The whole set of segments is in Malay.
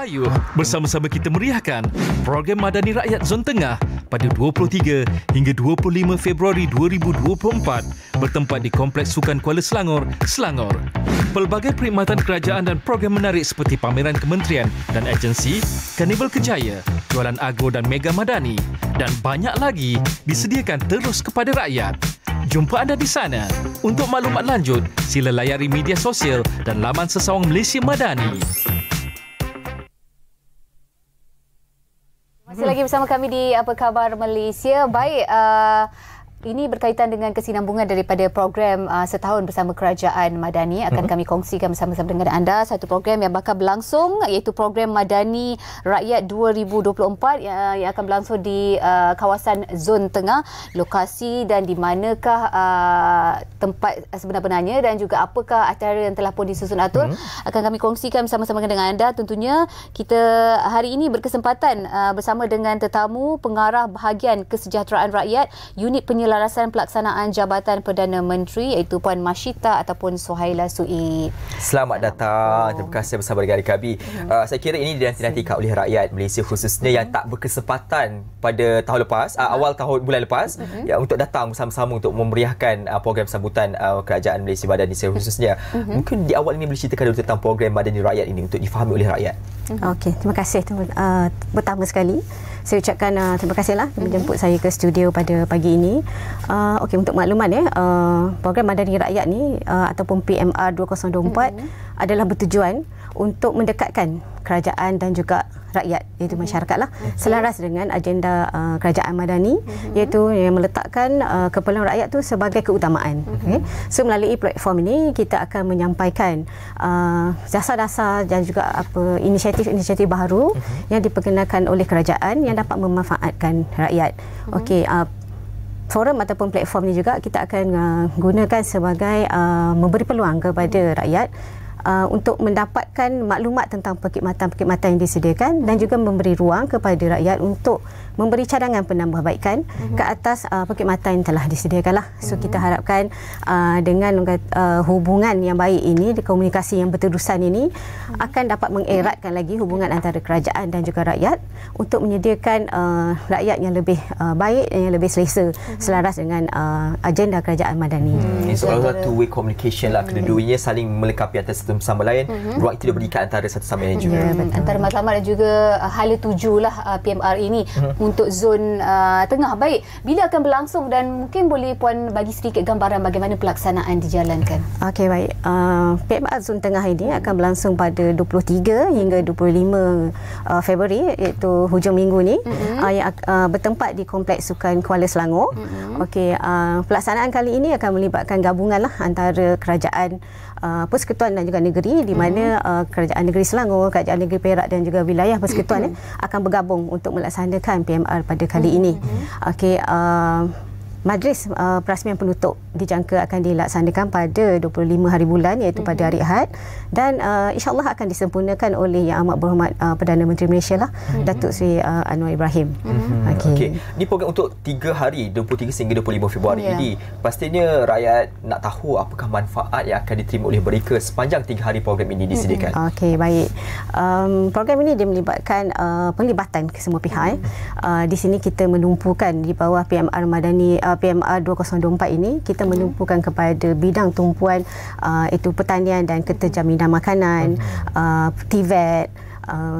Ayo bersama-sama kita meriahkan program Madani Rakyat Zon Tengah pada 23 hingga 25 Februari 2024 bertempat di Kompleks Sukan Kuala Selangor, Selangor. Pelbagai perkhidmatan kerajaan dan program menarik seperti pameran kementerian dan agensi, Karnival Kejaya, jualan agro dan mega madani dan banyak lagi disediakan terus kepada rakyat. Jumpa anda di sana. Untuk maklumat lanjut, sila layari media sosial dan laman Sesawang Malaysia Madani. Masih lagi bersama kami di Apa Khabar Malaysia. Baik, ini berkaitan dengan kesinambungan daripada program setahun bersama Kerajaan Madani. Akan kami kongsikan bersama-sama dengan anda satu program yang bakal berlangsung, iaitu program Madani Rakyat 2024 yang akan berlangsung di kawasan Zon Tengah. Lokasi dan di manakah tempat sebenar-benarnya dan juga apakah acara yang telah pun disusun atur akan kami kongsikan bersama-sama dengan anda. Tentunya kita hari ini berkesempatan bersama dengan tetamu pengarah bahagian kesejahteraan rakyat Unit Penyelarasan Pelaksanaan Jabatan Perdana Menteri, iaitu Puan Mashita ataupun Suhaila Suid. Selamat datang. Terima kasih bersama dengan kami. Saya kira ini dinanti-nantikan oleh rakyat Malaysia, khususnya yang tak berkesempatan pada tahun lepas, awal tahun bulan lepas, ya, untuk datang bersama-sama untuk memeriahkan program sambutan Kerajaan Malaysia Madani khususnya. Mungkin di awal ini boleh ceritakan dulu tentang program Madani Rakyat ini untuk difahami oleh rakyat. Okey, terima kasih. Pertama sekali saya ucapkan terima kasihlah menjemput saya ke studio pada pagi ini. Okey, untuk makluman program Madani Rakyat ni ataupun PMR 2024 adalah bertujuan untuk mendekatkan kerajaan dan juga rakyat, iaitu masyarakatlah, selaras dengan agenda kerajaan Madani, iaitu yang meletakkan keperluan rakyat tu sebagai keutamaan. So melalui platform ini kita akan menyampaikan dasar-dasar dan juga inisiatif-inisiatif baru yang diperkenalkan oleh kerajaan yang dapat memanfaatkan rakyat. Okey, forum ataupun platform ini juga kita akan gunakan sebagai memberi peluang kepada rakyat untuk mendapatkan maklumat tentang perkhidmatan-perkhidmatan yang disediakan dan juga memberi ruang kepada rakyat untuk memberi cadangan penambahbaikan ke atas perkhidmatan yang telah disediakanlah. So kita harapkan dengan hubungan yang baik ini, komunikasi yang berterusan ini akan dapat mengeratkan lagi hubungan antara kerajaan dan juga rakyat untuk menyediakan rakyat yang lebih baik dan yang lebih selesa selaras dengan agenda kerajaan Madani. Soalan two-way communication lah, kedua-duanya saling melengkapi antara satu sama lain. Ruang itu diberikan antara satu sama lain juga. Antara matlamat dan juga hala tuju lah PMR ini untuk zon tengah. Baik, bila akan berlangsung dan mungkin boleh Puan bagi sedikit gambaran bagaimana pelaksanaan dijalankan? Okey, baik. PMR zon tengah ini akan berlangsung pada 23 hingga 25 Februari, iaitu hujung minggu ni, yang bertempat di Kompleks Sukan Kuala Selangor. Okey, pelaksanaan kali ini akan melibatkan gabungan lah antara kerajaan Persekutuan dan juga negeri, di mana Kerajaan Negeri Selangor, Kerajaan Negeri Perak dan juga wilayah persekutuan akan bergabung untuk melaksanakan PMR pada kali ini. Okey, majlis perasmian penutup dijangka akan dilaksanakan pada 25 hari bulan, iaitu pada hari Ahad, dan insya-Allah akan disempurnakan oleh Yang Amat Berhormat Perdana Menteri Malaysia lah, Datuk Seri Anwar Ibrahim. Okey. Ini program untuk 3 hari, 23 hingga 25 Februari ini. Pastinya rakyat nak tahu apakah manfaat yang akan diterima oleh mereka sepanjang 3 hari program ini disediakan. Okey, baik. Program ini dia melibatkan penglibatan kesemua pihak. Di sini kita menumpukan di bawah PMR Madani PMR 2024 ini, kita menumpukan kepada bidang tumpuan itu pertanian dan keterjaminan makanan, TVET,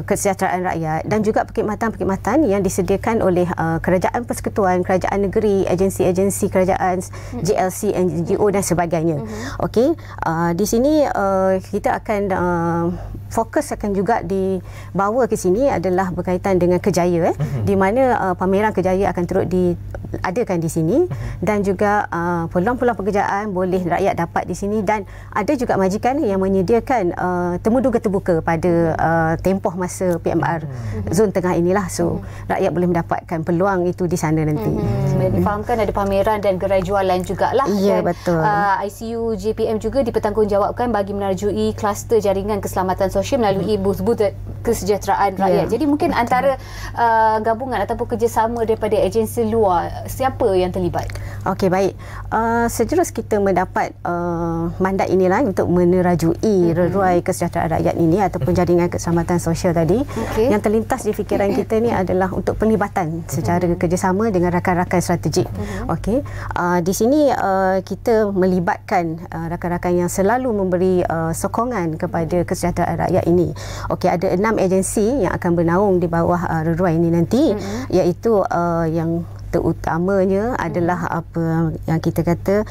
kesejahteraan rakyat dan juga perkhidmatan-perkhidmatan yang disediakan oleh kerajaan persekutuan, kerajaan negeri, agensi-agensi kerajaan, JLC, NGO dan sebagainya. Okey, di sini kita akan fokus akan juga dibawa ke sini adalah berkaitan dengan kejaya, di mana pameran kejaya akan turut diadakan di sini, dan juga peluang-peluang pekerjaan boleh rakyat dapat di sini, dan ada juga majikan yang menyediakan temu duga terbuka pada tempoh masa PMR zon tengah inilah. So rakyat boleh mendapatkan peluang itu di sana nanti. Difahamkan ada pameran dan gerai jualan jugalah. Ya, betul. ICU JPM juga dipertanggungjawabkan bagi menerjui kluster jaringan keselamatan sosial melalui booth-booth kesejahteraan rakyat. Jadi mungkin antara gabungan ataupun kerjasama daripada agensi luar, siapa yang terlibat? Okey, baik. Sejurus kita mendapat mandat inilah untuk menerajui reruai kesejahteraan rakyat ini ataupun jaringan keselamatan sosial tadi. Yang terlintas di fikiran kita ni adalah untuk penglibatan secara kerjasama dengan rakan-rakan strategik. Okey. Di sini kita melibatkan rakan-rakan yang selalu memberi sokongan kepada kesejahteraan rakyat ini. Okey, ada 6 agensi yang akan bernaung di bawah reruai ini nanti, iaitu yang terutamanya adalah apa yang kita kata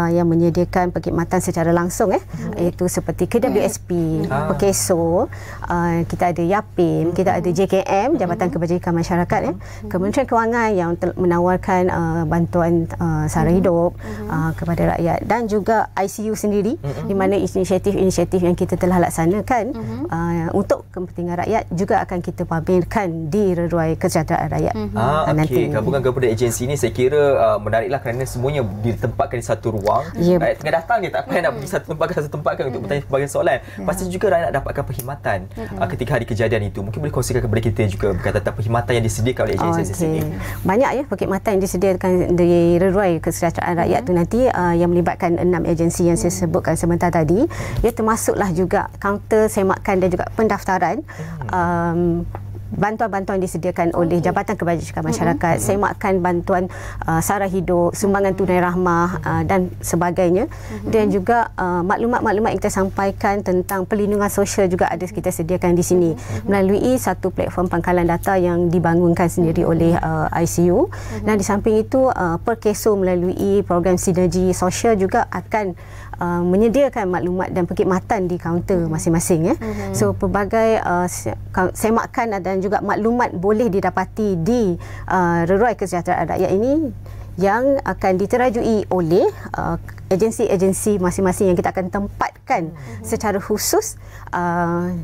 yang menyediakan perkhidmatan secara langsung iaitu seperti KWSP, Perkeso, kita ada YAPIM, kita ada JKM, Jabatan Kebajikan Masyarakat, Kementerian Kewangan yang menawarkan bantuan sara hidup kepada rakyat, dan juga ICU sendiri di mana inisiatif-inisiatif yang kita telah laksanakan untuk kepentingan rakyat juga akan kita pamerkan di reruai kesejahteraan rakyat nanti. Gabungan agensi ini saya kira menariklah kerana semuanya ditempatkan di satu ruang. Rakyat tengah datang dia tak payah nak pergi satu tempat kan untuk bertanya pelbagai soalan. Pasti juga rakyat nak dapatkan perkhidmatan ketika hari kejadian itu. Mungkin boleh kongsikan kepada kita juga berkaitan tentang perkhidmatan yang disediakan oleh agensi sendiri. Banyak perkhidmatan yang disediakan di reruai kesejahteraan rakyat tu nanti yang melibatkan 6 agensi yang saya sebutkan sebentar tadi. Ia termasuklah juga kaunter semakan dan juga pendaftaran. Bantuan-bantuan disediakan oleh Jabatan Kebajikan Masyarakat, semakan bantuan sara hidup, sumbangan tunai rahmah dan sebagainya. Dan juga maklumat-maklumat yang kita sampaikan tentang perlindungan sosial juga ada kita sediakan di sini melalui satu platform pangkalan data yang dibangunkan sendiri oleh ICU. Dan di samping itu Perkeso melalui program sinergi sosial juga akan menyediakan maklumat dan perkhidmatan di kaunter masing-masing. So pelbagai semakan dan juga maklumat boleh didapati di reruai kesejahteraan rakyat ini yang akan diterajui oleh agensi-agensi masing-masing yang kita akan tempatkan secara khusus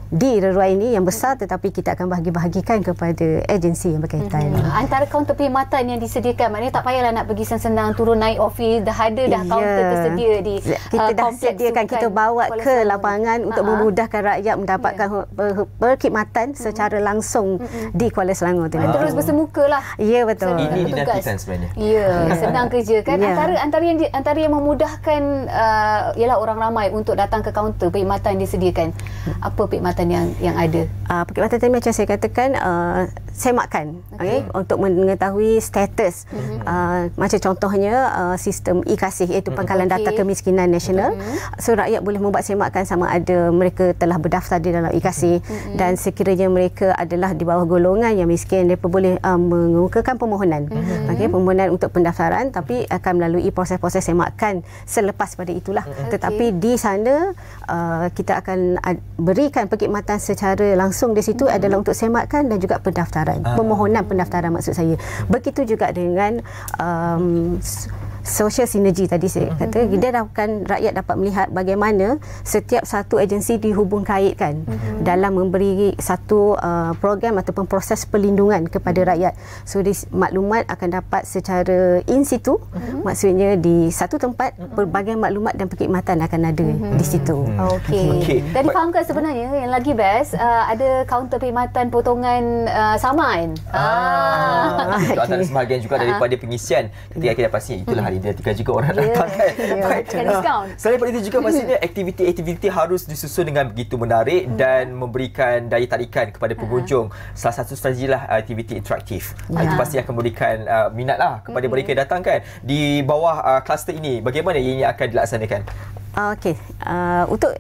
di reruai ini yang besar, tetapi kita akan bahagi-bahagikan kepada agensi yang berkaitan. Antara kaunter perkhidmatan yang disediakan, maknanya tak payahlah nak pergi senang-senang turun naik office, dah ada kaunter tersedia di kita dah sediakan, kita bawa ke lapangan untuk memudahkan rakyat mendapatkan perkhidmatan secara langsung di Kuala Selangor tu. Terus bersemuka lah. Ya, betul. Ini dinantikan sebenarnya. Ya, senang kerja kan. Antara yang memudahkan ialah orang ramai untuk datang ke kaunter perkhidmatan yang disediakan. Apa perkhidmatan yang ada? Perkhidmatan tadi macam saya katakan, semakan untuk mengetahui status. Macam contohnya sistem e-kasih, iaitu pangkalan data kemiskinan nasional. So rakyat boleh membuat semakan sama ada mereka telah berdaftar di dalam e-kasih dan sekiranya mereka adalah di bawah golongan yang miskin, mereka boleh mengemukakan permohonan. Permohonan untuk pendaftaran, tapi akan melalui proses-proses semakan selepas pada itulah. Tetapi di sana kita akan berikan perkhidmatan secara langsung di situ adalah untuk semakan dan juga pendaftaran. Permohonan pendaftaran maksud saya. Begitu juga dengan social synergy tadi saya kata, dia akan rakyat dapat melihat bagaimana setiap satu agensi dihubung kaitkan dalam memberi satu program ataupun proses perlindungan kepada rakyat. So maklumat akan dapat secara in situ, maksudnya di satu tempat pelbagai maklumat dan perkhidmatan akan ada di situ. Okey. Dan difahamkan sebenarnya yang lagi best ada kaunter perkhidmatan potongan saman. Itu antara sebahagian juga daripada pengisian ketika kita pasti itulah hari dinantikan juga orang datang kan. Baik. Selain daripada itu juga pastinya aktiviti-aktiviti harus disusun dengan begitu menarik dan memberikan daya tarikan kepada pengunjung. Salah satu strategi lah aktiviti interaktif. Itu pasti akan memberikan minat lah kepada mereka yang datang kan. Di bawah kluster ini, bagaimana ini akan dilaksanakan? Okey. Untuk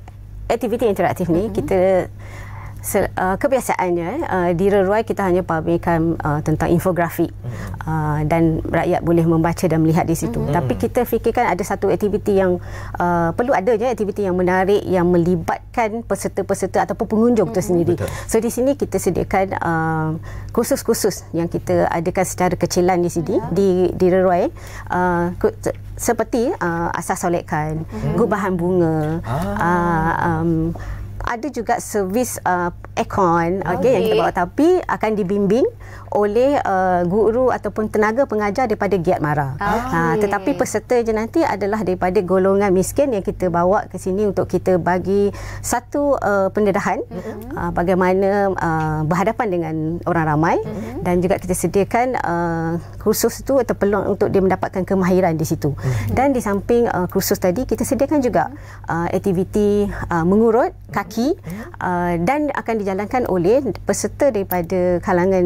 aktiviti interaktif ni kita kebiasaannya di reruai kita hanya pamerkan tentang infografik dan rakyat boleh membaca dan melihat di situ. Tapi kita fikirkan ada satu aktiviti yang perlu adanya aktiviti yang menarik yang melibatkan peserta-peserta ataupun pengunjung itu sendiri. So di sini kita sediakan kursus-kursus yang kita adakan secara kecilan di sini di reruai. Seperti asas solekan, gubahan bunga, ada juga servis aircon yang kita bawa, tapi akan dibimbing oleh guru ataupun tenaga pengajar daripada Giat Mara. Tetapi peserta je nanti adalah daripada golongan miskin yang kita bawa ke sini untuk kita bagi satu pendedahan bagaimana berhadapan dengan orang ramai, dan juga kita sediakan kursus tu atau peluang untuk dia mendapatkan kemahiran di situ. Dan di samping kursus tadi, kita sediakan juga aktiviti mengurut kaki dan akan dijalankan oleh peserta daripada kalangan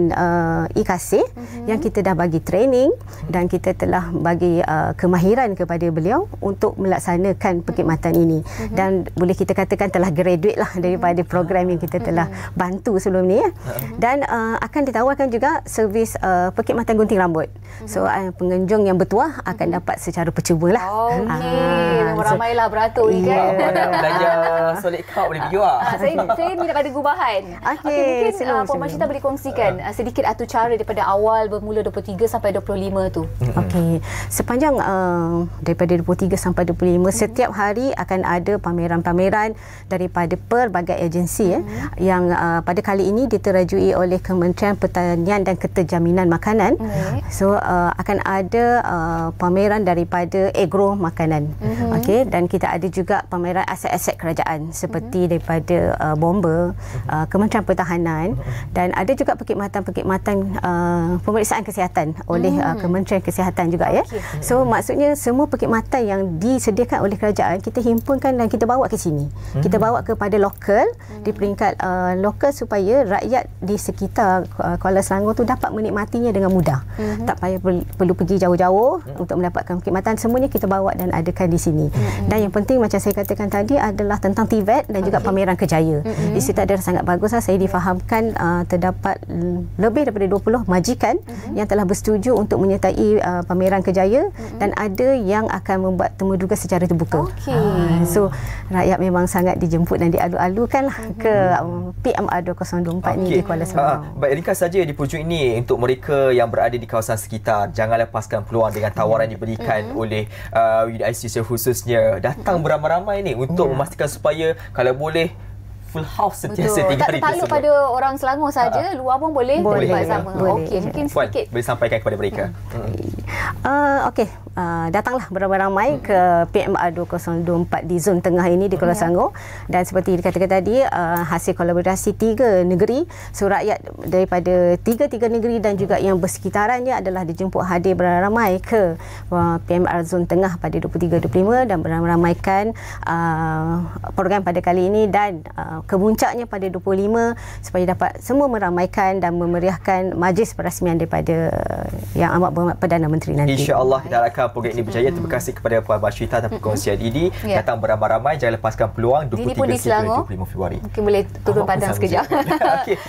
IKASih yang kita dah bagi training dan kita telah bagi kemahiran kepada beliau untuk melaksanakan perkhidmatan ini, dan boleh kita katakan telah graduate lah daripada program yang kita telah bantu sebelum ni ya. Dan akan ditawarkan juga servis perkhidmatan gunting rambut. So pengunjung yang bertuah akan dapat secara percuma lah. Memang ramailah beratur ni kan. Belajar solid count boleh video lah. Saya minat pada gubahan. Mungkin Puan Mashita boleh kongsikan sedikit atur cara daripada awal bermula 23 sampai 25 tu. Okey, sepanjang daripada 23 sampai 25 setiap hari akan ada pameran-pameran daripada pelbagai agensi yang pada kali ini diterajui oleh Kementerian Pertanian dan Keterjaminan Makanan. So akan ada pameran daripada agro makanan. Okey, dan kita ada juga pameran aset-aset kerajaan seperti daripada bomba, Kementerian Pertahanan, dan ada juga perkhidmatan pemeriksaan kesihatan oleh Kementerian Kesihatan juga ya. So maksudnya semua perkhidmatan yang disediakan oleh kerajaan kita himpunkan dan kita bawa ke sini. Kita bawa kepada lokal di peringkat lokal supaya rakyat di sekitar Kuala Selangor tu dapat menikmatinya dengan mudah. Tak payah perlu pergi jauh-jauh untuk mendapatkan perkhidmatan, semuanya kita bawa dan adakan di sini. Dan yang penting macam saya katakan tadi adalah tentang TVET dan juga pameran kerjaya. Di situ ada sangat bagus lah, saya difahamkan terdapat lebih daripada 20 majikan yang telah bersetuju untuk menyertai pameran kerjaya dan ada yang akan membuat temuduga secara terbuka. So rakyat memang sangat dijemput dan dialu-alukan lah ke PMR 2024 ni di Kuala Selangor. Baik, ringkas saja di pujuk ini untuk mereka yang berada di kawasan sekitar, jangan lepaskan peluang dengan tawaran yang diberikan oleh UniICC khususnya. Datang beramai-ramai ni untuk memastikan supaya kalau boleh full house sentiasa 3 hari tersebut. Tak pada orang Selangor saja, luar pun boleh terlibat sama. Okey, mungkin sedikit boleh sampaikan kepada mereka. Okey, datanglah beramai-ramai ke PMR 2024 di zon tengah ini di Kuala Selangor, dan seperti dikatakan tadi hasil kolaborasi 3 negeri, so rakyat daripada 3 negeri dan juga yang bersekitarannya adalah dijemput hadir beramai ke PMR zon tengah pada 23-25 dan beramai-ramaikan program pada kali ini, dan kemuncaknya pada 25 supaya dapat semua meramaikan dan memeriahkan majlis perasmian daripada Yang Amat Berhormat Perdana Menteri nanti. InsyaAllah kita harapkan program ini berjaya. Terima kasih kepada Puan Mashita atas perkongsian ini. Datang beramai-ramai, jangan lepaskan peluang 23 hingga 25 Februari. Mungkin boleh turun padang sekejap. Okey.